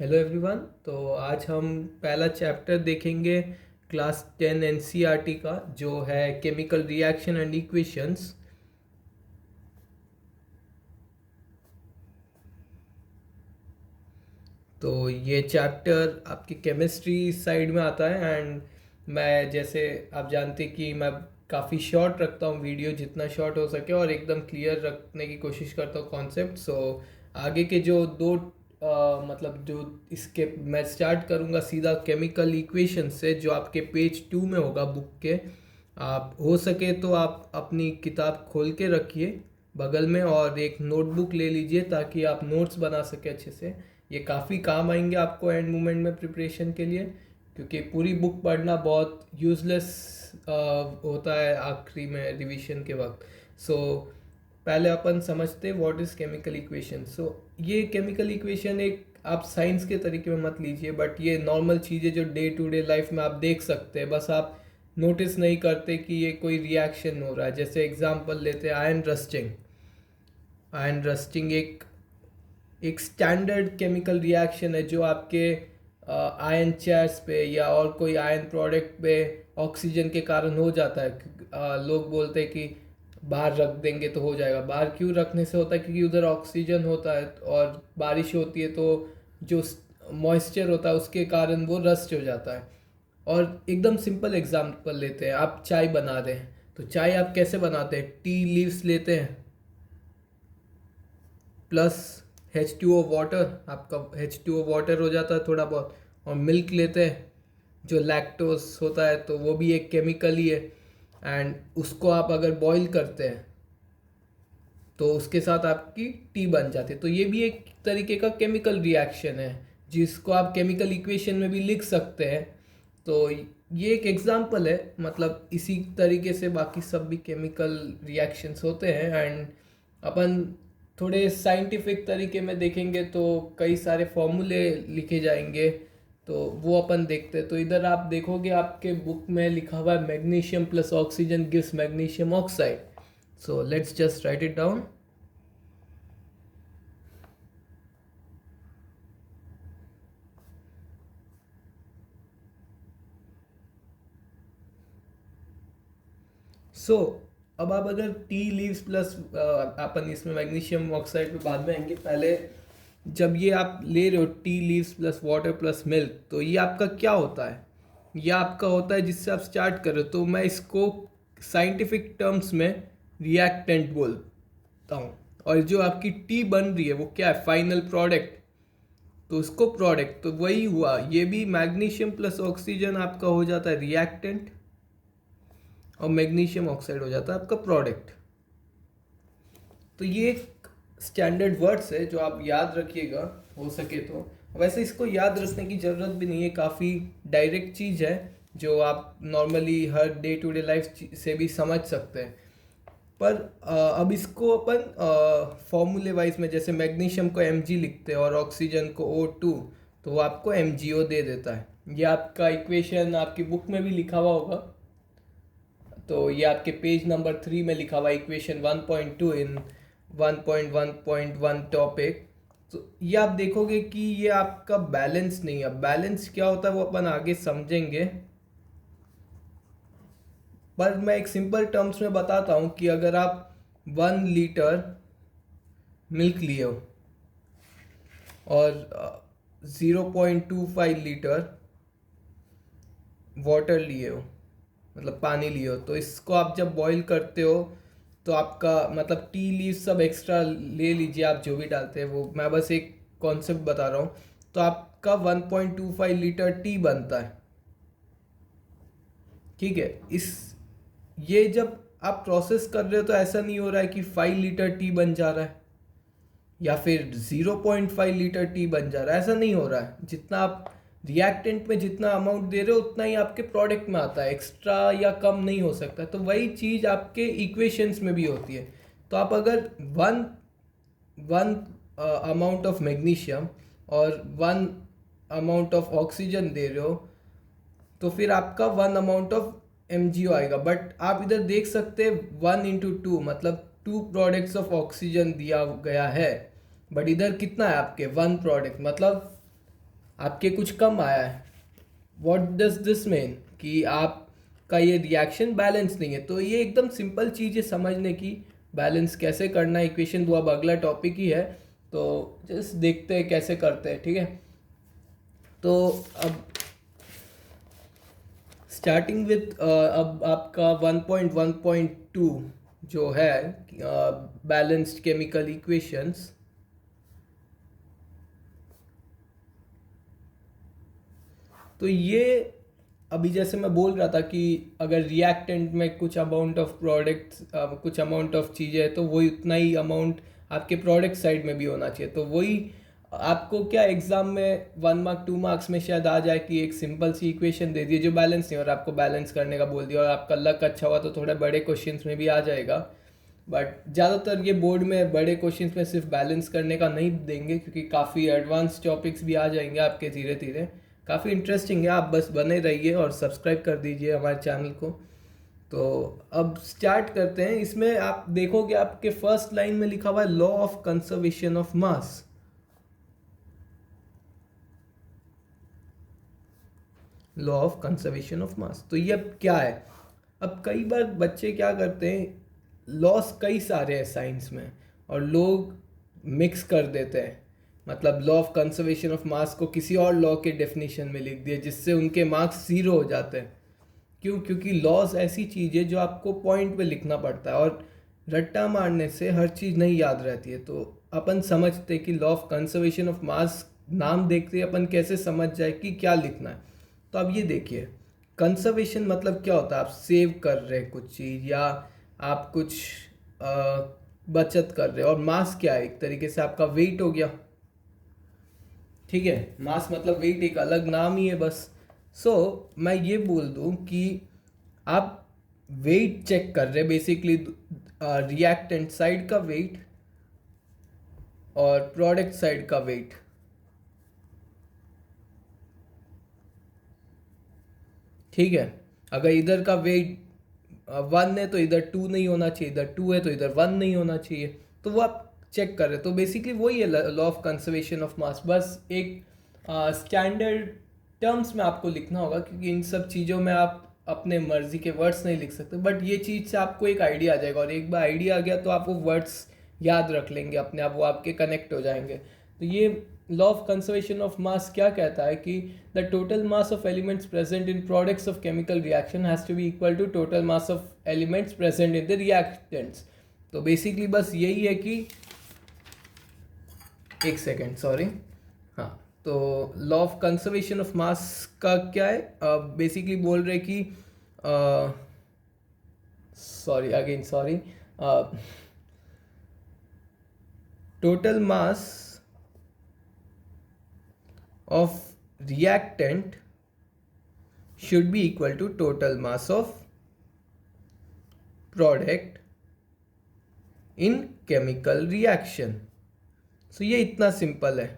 Hello everyone. तो आज हम पहला चैप्टर देखेंगे क्लास 10 एनसीईआरटी का, जो है केमिकल रिएक्शन एंड इक्वेशंस। तो ये चैप्टर आपकी केमिस्ट्री साइड में आता है। एंड मैं, जैसे आप जानते कि मैं काफ़ी शॉर्ट रखता हूँ वीडियो, जितना शॉर्ट हो सके, और एकदम क्लियर रखने की कोशिश करता हूँ कॉन्सेप्ट। सो आगे के जो दो मतलब जो इसके मैं स्टार्ट करूँगा सीधा केमिकल इक्वेशन से, जो आपके पेज 2 में होगा बुक के। आप हो सके तो आप अपनी किताब खोल के रखिए बगल में, और एक नोटबुक ले लीजिए ताकि आप नोट्स बना सके अच्छे से। ये काफ़ी काम आएंगे आपको एंड मोमेंट में प्रिपरेशन के लिए, क्योंकि पूरी बुक पढ़ना बहुत यूजलेस होता है आखिरी में रिवीजन के वक्त। सो पहले अपन समझते व्हाट इज़ केमिकल इक्वेशन। सो ये केमिकल इक्वेशन एक, आप साइंस के तरीके में मत लीजिए, बट ये नॉर्मल चीज़ें जो डे टू डे लाइफ में आप देख सकते हैं, बस आप नोटिस नहीं करते कि ये कोई रिएक्शन हो रहा है। जैसे एग्जांपल लेते हैं आयरन रस्टिंग। आयरन रस्टिंग एक एक स्टैंडर्ड केमिकल रिएक्शन है जो आपके आयन चेयर्स पे या और कोई आयन प्रोडक्ट पे ऑक्सीजन के कारण हो जाता है। लोग बोलते हैं कि बाहर रख देंगे तो हो जाएगा। बाहर क्यों रखने से होता है? क्योंकि उधर ऑक्सीजन होता है और बारिश होती है, तो जो मॉइस्चर होता है उसके कारण वो रस्ट हो जाता है। और एकदम सिंपल एग्जांपल लेते हैं, आप चाय बना रहे हैं, तो चाय आप कैसे बनाते हैं? टी लीव्स लेते हैं प्लस H2O वाटर, आपका H2O वाटर हो जाता है थोड़ा बहुत, और मिल्क लेते हैं जो लैक्टोस होता है, तो वो भी एक केमिकल ही है। एंड उसको आप अगर बॉईल करते हैं तो उसके साथ आपकी टी बन जाती है। तो ये भी एक तरीके का केमिकल रिएक्शन है जिसको आप केमिकल इक्वेशन में भी लिख सकते हैं। तो ये एक एग्जांपल है, मतलब इसी तरीके से बाकी सब भी केमिकल रिएक्शंस होते हैं। एंड अपन थोड़े साइंटिफिक तरीके में देखेंगे तो कई सारे फॉर्मूले लिखे जाएंगे, तो वो अपन देखते हैं। तो इधर आप देखोगे आपके बुक में लिखा हुआ है magnesium plus oxygen gives magnesium oxide. So let's just write it down. So अब आप अगर टी लीव्स प्लस, अपन इसमें मैग्नीशियम ऑक्साइड पे बाद में आएंगे। पहले जब ये आप ले रहे हो tea leaves plus water plus milk, तो ये आपका क्या होता है? ये आपका होता है जिससे आप स्टार्ट कर रहे हो, तो मैं इसको साइंटिफिक टर्म्स में रिएक्टेंट बोलता हूँ। और जो आपकी टी बन रही है वो क्या है? Final product. तो उसको प्रोडक्ट, तो वही हुआ, ये भी मैग्नीशियम प्लस ऑक्सीजन आपका हो जाता है रिएक्टेंट, और मैग्नीशियम ऑक्साइड हो जाता है आपका प्रोडक्ट। तो ये एक स्टैंडर्ड वर्ड्स है जो आप याद रखिएगा हो सके तो। वैसे इसको याद रखने की ज़रूरत भी नहीं है, काफ़ी डायरेक्ट चीज़ है जो आप नॉर्मली हर डे टू डे लाइफ से भी समझ सकते हैं। पर अब इसको अपन फॉर्मूले वाइज में, जैसे मैग्नीशियम को Mg लिखते हैं और ऑक्सीजन को O2, तो वो आपको MgO दे देता है। ये आपका इक्वेशन आपकी बुक में भी लिखा हुआ होगा, तो ये आपके पेज नंबर 3 में लिखा हुआ इक्वेशन 1.2 इन 1.1.1 टॉपिक। तो ये आप देखोगे कि ये आपका बैलेंस नहीं है। बैलेंस क्या होता है वो अपन आगे समझेंगे, पर मैं एक सिंपल टर्म्स में बताता हूँ कि अगर आप 1 लीटर मिल्क लिए हो और 0.25 लीटर वाटर लिए हो, मतलब पानी लिए हो, तो इसको आप जब बॉईल करते हो तो आपका, मतलब टी लीव सब एक्स्ट्रा ले लीजिए आप जो भी डालते हैं, वो मैं बस एक कॉन्सेप्ट बता रहा हूँ। तो आपका 1.25 लीटर टी बनता है, ठीक है। इस ये जब आप प्रोसेस कर रहे हो तो ऐसा नहीं हो रहा है कि 5 लीटर टी बन जा रहा है या फिर 0.5 लीटर टी बन जा रहा है, ऐसा नहीं हो रहा है। जितना आप रिएक्टेंट में जितना अमाउंट दे रहे हो उतना ही आपके प्रोडक्ट में आता है, एक्स्ट्रा या कम नहीं हो सकता। तो वही चीज़ आपके इक्वेशंस में भी होती है। तो आप अगर one one amount of magnesium और 1 अमाउंट ऑफ ऑक्सीजन दे रहे हो, तो फिर आपका 1 अमाउंट ऑफ MgO आएगा। बट आप इधर देख सकते हैं 1 into 2, मतलब 2 प्रोडक्ट्स ऑफ ऑक्सीजन दिया गया है, बट इधर कितना है आपके 1 प्रोडक्ट, मतलब आपके कुछ कम आया है, व्हाट डज दिस मीन कि आपका ये रिएक्शन बैलेंस नहीं है। तो ये एकदम सिंपल चीज़ है समझने की, बैलेंस कैसे करना है इक्वेशन, वो अब अगला टॉपिक ही है। तो जस्ट देखते हैं कैसे करते हैं, ठीक है। तो अब स्टार्टिंग विथ अब आपका 1.1.2 जो है बैलेंस्ड केमिकल इक्वेशंस। तो ये अभी जैसे मैं बोल रहा था कि अगर रिएक्टेंट में कुछ अमाउंट ऑफ प्रोडक्ट्स, कुछ अमाउंट ऑफ चीज़ें है, तो वही उतना ही अमाउंट आपके प्रोडक्ट साइड में भी होना चाहिए। तो वही आपको क्या एग्जाम में 1 मार्क 2 मार्क्स में शायद आ जाए कि एक सिंपल सी इक्वेशन दे दी जो बैलेंस नहीं, और आपको बैलेंस करने का बोल दिया, और आपका लक अच्छा हुआ तो थोड़े बड़े क्वेश्चंस में भी आ जाएगा। बट ज़्यादातर ये बोर्ड में बड़े क्वेश्चंस में सिर्फ बैलेंस करने का नहीं देंगे, क्योंकि काफ़ी एडवांस टॉपिक्स भी आ जाएंगे आपके धीरे धीरे। काफ़ी इंटरेस्टिंग है, आप बस बने रहिए और सब्सक्राइब कर दीजिए हमारे चैनल को। तो अब स्टार्ट करते हैं। इसमें आप देखोगे आपके फर्स्ट लाइन में लिखा हुआ है law of conservation of mass. Law of conservation of मास, तो ये अब क्या है। अब कई बार बच्चे क्या करते हैं, लॉस कई सारे हैं साइंस में और लोग मिक्स कर देते हैं, मतलब लॉ ऑफ कंजर्वेशन ऑफ मास को किसी और लॉ के डेफिनेशन में लिख दिया, जिससे उनके मार्क्स 0 हो जाते हैं। क्यों? क्योंकि लॉज ऐसी चीज़ है जो आपको पॉइंट पे लिखना पड़ता है, और रट्टा मारने से हर चीज़ नहीं याद रहती है। तो अपन समझते कि लॉ ऑफ कंजर्वेशन ऑफ मास, नाम देखते अपन कैसे समझ जाए कि क्या लिखना है। तो अब ये देखिए, कंजर्वेशन मतलब क्या होता है, आप सेव कर रहे हैं कुछ चीज़, या आप कुछ बचत कर रहे हो। और मास क्या है, एक तरीके से आपका वेट हो गया, ठीक है। मास मतलब वेट, एक अलग नाम ही है बस। सो मैं ये बोल दूं कि आप वेट चेक कर रहे हैं, बेसिकली रिएक्टेंट साइड का वेट और प्रोडक्ट साइड का वेट। ठीक है, अगर इधर का वेट 1 है तो इधर 2 नहीं होना चाहिए, इधर 2 है तो इधर 1 नहीं होना चाहिए। तो वो आप चेक कर रहे हैं। तो बेसिकली वही है लॉ ऑफ कंजर्वेशन ऑफ मास, बस एक स्टैंडर्ड टर्म्स में आपको लिखना होगा, क्योंकि इन सब चीज़ों में आप अपने मर्जी के वर्ड्स नहीं लिख सकते। बट ये चीज़ से आपको एक आइडिया आ जाएगा, और एक बार आइडिया आ गया तो आप वो वर्ड्स याद रख लेंगे अपने आप, वो आपके कनेक्ट हो जाएंगे। तो ये law of conservation of mass क्या कहता है कि the total mass of elements present in products of chemical reaction has to be equal to total mass of elements present in the reactants. तो बेसिकली बस यही है कि, एक सेकेंड, सॉरी, हाँ। तो law of conservation of mass का क्या है, बेसिकली बोल रहे कि sorry again sorry, total mass of reactant should be equal to total mass of product in chemical reaction। so ये इतना सिंपल है,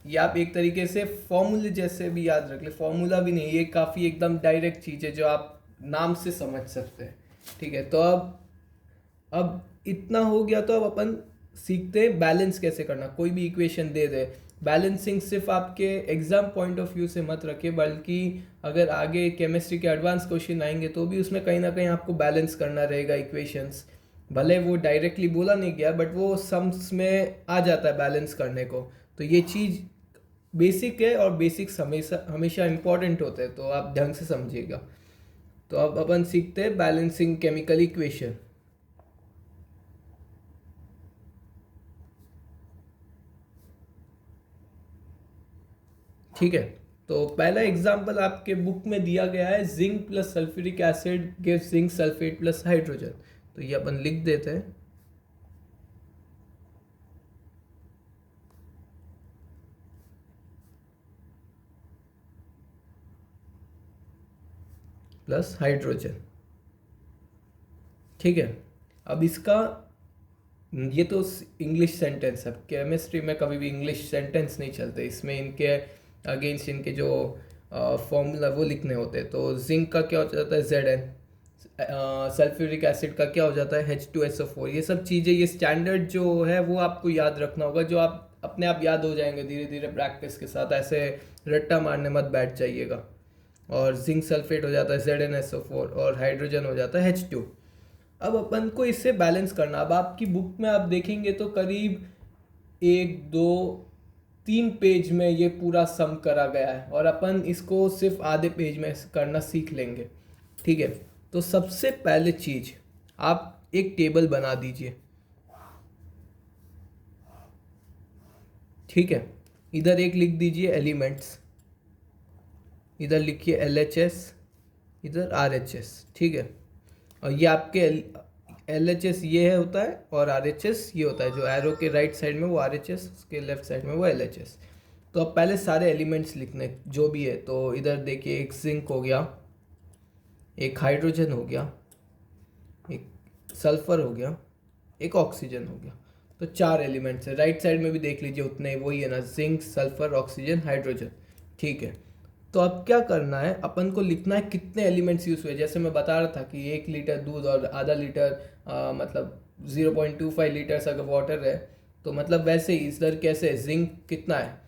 ये आप एक तरीके से फॉर्मूले जैसे भी याद रख ले। फॉर्मूला भी नहीं, ये काफ़ी एकदम डायरेक्ट चीज़ है जो आप नाम से समझ सकते हैं, ठीक है। तो अब इतना हो गया, तो अब अपन सीखते हैं बैलेंस कैसे करना। कोई भी इक्वेशन दे दे, बैलेंसिंग सिर्फ आपके एग्जाम पॉइंट ऑफ व्यू से मत रखिए, बल्कि अगर आगे केमिस्ट्री के एडवांस क्वेश्चन आएंगे तो भी उसमें कहीं ना कहीं आपको बैलेंस करना रहेगा इक्वेशंस। भले वो डायरेक्टली बोला नहीं गया, बट वो सम्स में आ जाता है बैलेंस करने को। तो ये चीज़ बेसिक है, और बेसिक्स हमेशा हमेशा इम्पॉर्टेंट होते हैं, तो आप ढंग से समझिएगा। तो अब अपन सीखते हैं बैलेंसिंग केमिकल इक्वेशन। ठीक है, तो पहला एग्जांपल आपके बुक में दिया गया है, zinc plus sulphuric acid gives zinc sulphate plus hydrogen. तो ये अपन लिख देते हैं, प्लस हाइड्रोजन, ठीक है। अब इसका, ये तो इंग्लिश सेंटेंस है, केमिस्ट्री में कभी भी इंग्लिश सेंटेंस नहीं चलते, इसमें इनके अगेंस्ट इनके जो फॉर्मूला वो लिखने होते हैं। तो जिंक का क्या हो जाता है Zn, सल्फ्यूरिक एसिड का क्या हो जाता है H2SO4। ये सब चीज़ें, ये स्टैंडर्ड जो है वो आपको याद रखना होगा, जो आप अपने आप याद हो जाएंगे धीरे धीरे प्रैक्टिस के साथ, ऐसे रट्टा मारने मत बैठ जाइएगा। और जिंक सल्फेट हो जाता है ZnSO4 और हाइड्रोजन हो जाता है H2। अब अपन को इससे बैलेंस करना। अब आपकी बुक में आप देखेंगे तो करीब 1 2 3 पेज में ये पूरा सम करा गया है, और अपन इसको सिर्फ आधे पेज में करना सीख लेंगे। ठीक है, तो सबसे पहले चीज आप एक टेबल बना दीजिए। ठीक है, इधर एक लिख दीजिए एलिमेंट्स, इधर लिखिए LHS, इधर RHS। ठीक है, और ये आपके LHS ये है होता है और RHS ये होता है, जो एरो के राइट साइड में वो RHS, उसके लेफ्ट साइड में वो LHS। तो अब पहले सारे एलिमेंट्स लिखने जो भी है। तो इधर देखिए एक जिंक हो गया, एक हाइड्रोजन हो गया, एक सल्फर हो गया, एक ऑक्सीजन हो गया। तो 4 एलिमेंट्स है। राइट साइड में भी देख लीजिए उतने वही है ना, जिंक, सल्फर, ऑक्सीजन, हाइड्रोजन। ठीक है, तो अब क्या करना है, अपन को लिखना है कितने एलिमेंट्स यूज हुए। जैसे मैं बता रहा था कि 1 लीटर दूध और आधा लीटर मतलब 0.25 लीटर्स अगर वाटर है, तो मतलब वैसे ही इधर कैसे जिंक कितना है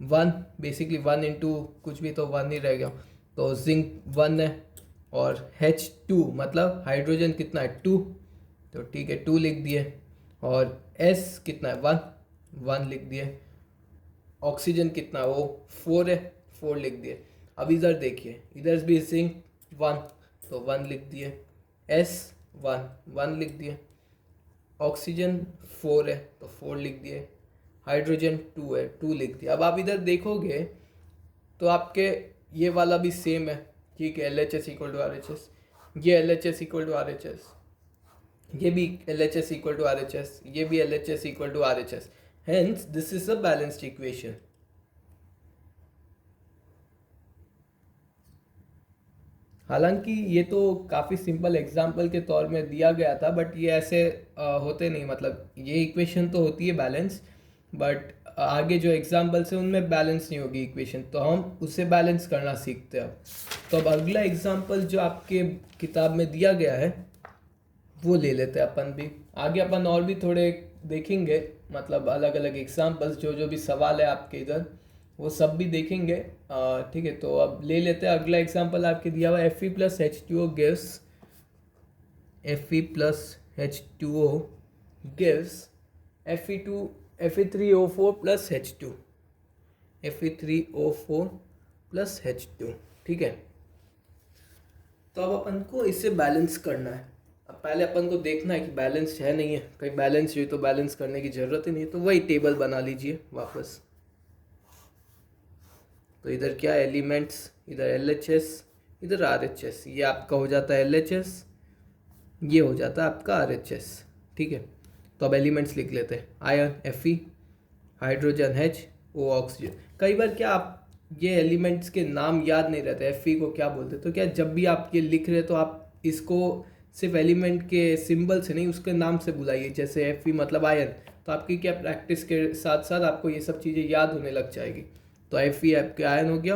1, बेसिकली 1 इंटू कुछ भी तो 1 ही रह गया, तो जिंक 1 है। और H2 मतलब हाइड्रोजन कितना है 2, तो ठीक है 2 लिख दिए। और S कितना है 1, 1 लिख दिए। ऑक्सीजन कितना है वो 4 है, 4 लिख दिए। अब इधर देखिए, इधर भी जिंक 1, तो 1 लिख दिए। S 1, 1 लिख दिए। ऑक्सीजन 4 है तो 4 लिख दिए। हाइड्रोजन 2 है, 2 लिख दिया। अब आप इधर देखोगे तो आपके ये वाला भी सेम है। ठीक है, LHS इक्वल टू RHS, ये LHS इक्वल टू RHS, ये भी LHS इक्वल टू RHS, ये भी LHS equal to RHS। Hence this is a balanced equation. हालांकि ये तो काफ़ी सिंपल एग्जाम्पल के तौर में दिया गया था, बट ये ऐसे होते नहीं, मतलब ये इक्वेशन तो होती है बैलेंस, बट आगे जो एग्जाम्पल्स हैं उनमें बैलेंस नहीं होगी इक्वेशन, तो हम उसे बैलेंस करना सीखते हैं अब। तो अब अगला एग्जाम्पल जो आपके किताब में दिया गया है वो ले लेते हैं अपन भी। आगे अपन और भी थोड़े देखेंगे, मतलब अलग अलग एग्जाम्पल्स, जो जो भी सवाल है आपके इधर वो सब भी देखेंगे। ठीक है, तो अब ले लेते हैं अगला एग्जाम्पल आपके दिया हुआ Fe plus H2O gives, Fe plus H2O gives Fe3O4 plus H2, Fe3O4 plus H2। ठीक है, तो अब अपन को इसे बैलेंस करना है। अब पहले अपन को देखना है कि बैलेंस है नहीं है, कहीं बैलेंस हुई तो बैलेंस करने की ज़रूरत ही नहीं है, तो वही टेबल बना लीजिए वापस। तो इधर क्या एलिमेंट्स, इधर LHS, इधर RHS, ये आपका हो जाता है LHS, ये हो जाता है आपका RHS। ठीक है, तो अब एलिमेंट्स लिख लेते हैं। Iron Fe, hydrogen H, O oxygen. कई बार क्या आप ये एलिमेंट्स के नाम याद नहीं रहते, Fe को क्या बोलते, तो क्या जब भी आप ये लिख रहे तो आप इसको सिर्फ एलिमेंट के सिंबल से नहीं उसके नाम से बुलाइए। जैसे Fe मतलब आयरन, तो आपकी क्या प्रैक्टिस के साथ साथ आपको ये सब चीज़ें याद होने लग जाएगी। तो Fe आपके आयन हो गया,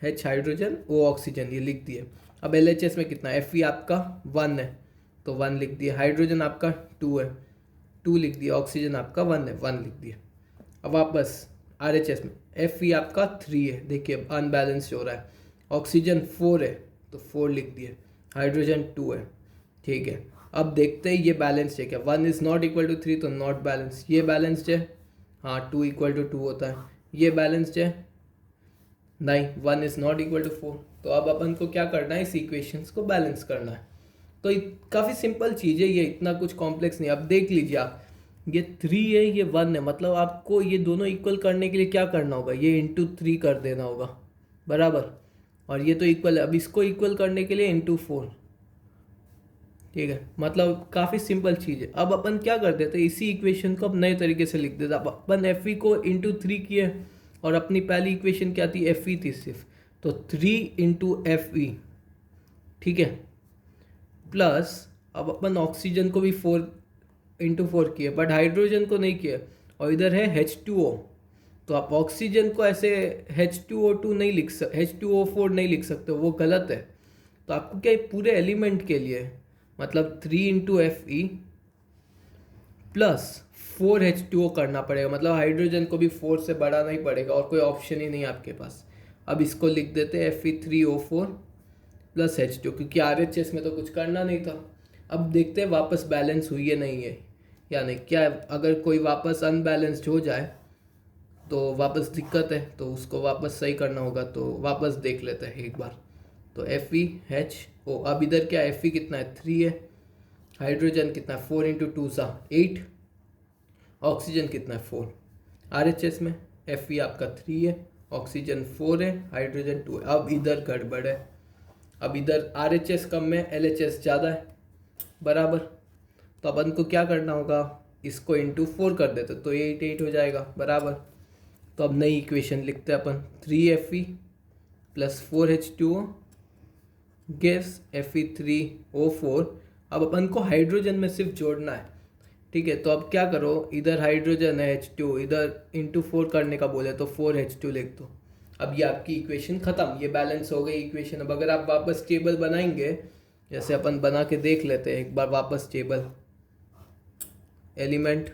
H हाइड्रोजन, O ऑक्सीजन, ये लिख दिए। अब LHS में कितना, Fe आपका 1 है तो 1 लिख दिए। हाइड्रोजन आपका 2 है, 2 लिख दिया। ऑक्सीजन आपका 1 है, 1 लिख दिए। अब वापस RHS में Fe आपका 3 है, देखिए अनबैलेंस हो रहा है। ऑक्सीजन 4 है तो 4 लिख दिए। हाइड्रोजन 2 है। ठीक है, अब देखते हैं ये बैलेंस्ड है क्या। 1 इज़ नॉट इक्वल टू 3 तो नॉट बैलेंस। ये बैलेंस्ड है, हाँ 2 इक्वल टू 2 होता है। ये बैलेंस्ड है, नहीं 1 इज़ नॉट इक्वल टू 4। तो अब अपन को क्या करना है, इस इक्वेशंस को बैलेंस करना है। तो काफ़ी सिंपल चीज़ है ये, इतना कुछ कॉम्प्लेक्स नहीं। अब देख लीजिए आप, ये 3 है, ये 1 है, मतलब आपको ये दोनों इक्वल करने के लिए क्या करना होगा, ये इंटू 3 कर देना होगा, बराबर। और ये तो इक्वल है, अब इसको इक्वल करने के लिए इंटू 4। ठीक है, मतलब काफ़ी सिंपल चीज़ है। अब अपन क्या कर देते हैं, इसी इक्वेशन को अब नए तरीके से लिख देते। अब अपन Fe को इंटू 3 किए, और अपनी पहली इक्वेशन क्या थी, Fe थी सिर्फ, तो 3 इंटू Fe। ठीक है, प्लस अब अपन ऑक्सीजन को भी 4 इंटू 4 किए, बट हाइड्रोजन को नहीं किया। और इधर है H2O, तो आप ऑक्सीजन को ऐसे H2O2 नहीं लिख सकते, H2O4 नहीं लिख सकते, वो गलत है। तो आपको क्या पूरे एलिमेंट के लिए, मतलब 3 इंटू Fe प्लस 4H2O करना पड़ेगा, मतलब हाइड्रोजन को भी 4 से बढ़ाना ही पड़ेगा और कोई ऑप्शन ही नहीं आपके पास। अब इसको लिख देते हैं Fe3O4 प्लस H2, क्योंकि RHS में तो कुछ करना नहीं था। अब देखते हैं वापस बैलेंस हुई है नहीं है या नहीं, क्या अगर कोई वापस अनबैलेंस्ड हो जाए तो वापस दिक्कत है, तो उसको वापस सही करना होगा। तो वापस देख लेते हैं एक बार। तो FeHO, अब इधर क्या Fe कितना है 3 है, हाइड्रोजन कितना है 4 × 2 सा 8, ऑक्सीजन कितना है 4। RHS में Fe आपका 3 है, ऑक्सीजन 4 है, हाइड्रोजन 2 है। अब इधर गड़बड़ है, अब इधर RHS कम है, LHS ज़्यादा है, बराबर। तो अपन को क्या करना होगा, इसको इंटू 4 कर देते तो 8 8 हो जाएगा, बराबर। तो अब नई इक्वेशन लिखते हैं अपन, 3Fe plus 4H2O gives Fe3O4। अब अपन को हाइड्रोजन में सिर्फ जोड़ना है, ठीक है। तो अब क्या करो, इधर हाइड्रोजन है H2, इधर इंटू 4 करने का बोले तो 4H2 लिख दो। अब ये आपकी इक्वेशन ख़त्म, ये बैलेंस हो गई इक्वेशन। अब अगर आप वापस टेबल बनाएंगे, जैसे अपन बना के देख लेते हैं एक बार वापस टेबल, एलिमेंट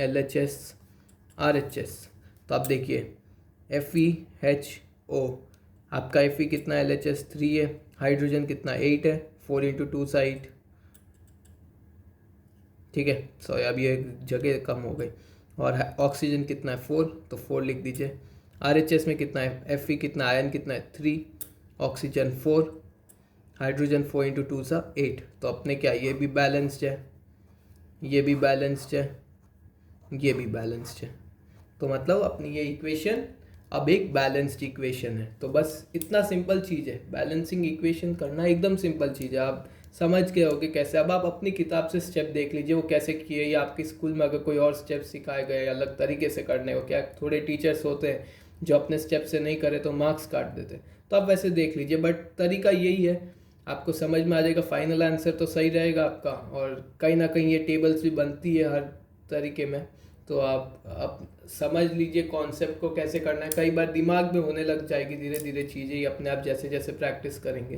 LHS RHS, तो आप देखिए FeHO, आपका Fe कितना है, LHS 3 है, हाइड्रोजन कितना 8 है, 4 × 2 सा 8, ठीक है। सॉरी अब ये जगह कम हो गई। और ऑक्सीजन कितना है 4, तो 4 लिख दीजिए। RHS में कितना है, Fe कितना, आयन कितना है 3, ऑक्सीजन 4, हाइड्रोजन 4 × 2 सा 8। तो अपने क्या, ये भी बैलेंस्ड है, ये भी बैलेंस्ड है, ये भी बैलेंस्ड है। तो मतलब अपनी ये इक्वेशन अब एक बैलेंस्ड इक्वेशन है। तो बस इतना सिंपल चीज़ है, बैलेंसिंग इक्वेशन करना एकदम सिंपल चीज़ है, आप समझ गए होगे कैसे। अब आप अपनी किताब से स्टेप देख लीजिए वो कैसे किए, या आपके स्कूल में अगर कोई और स्टेप सिखाए गए अलग तरीके से करने को, क्या थोड़े टीचर्स होते हैं जो अपने स्टेप से नहीं करे तो मार्क्स काट देते, तो आप वैसे देख लीजिए। बट तरीका यही है, आपको समझ में आ जाएगा, फाइनल आंसर तो सही रहेगा आपका। और कहीं ना कहीं ये टेबल्स भी बनती है हर तरीके में, तो आप समझ लीजिए कॉन्सेप्ट को कैसे करना है। कई बार दिमाग में होने लग जाएगी धीरे धीरे चीज़ें ही अपने आप, जैसे जैसे प्रैक्टिस करेंगे।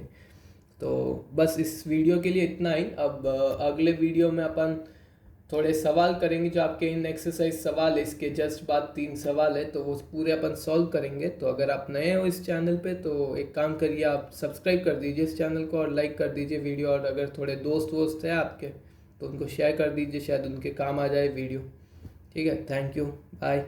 तो बस इस वीडियो के लिए इतना ही। अब अगले वीडियो में अपन थोड़े सवाल करेंगे, जो आपके इन एक्सरसाइज सवाल है, इसके जस्ट बाद 3 सवाल है, तो वो पूरे अपन सॉल्व करेंगे। तो अगर आप नए हो इस चैनल पे तो एक काम करिए, आप सब्सक्राइब कर दीजिए इस चैनल को और लाइक कर दीजिए वीडियो। और अगर थोड़े दोस्त वोस्त हैं आपके तो उनको शेयर कर दीजिए, शायद उनके काम आ जाए वीडियो। ठीक है, थैंक यू, बाय।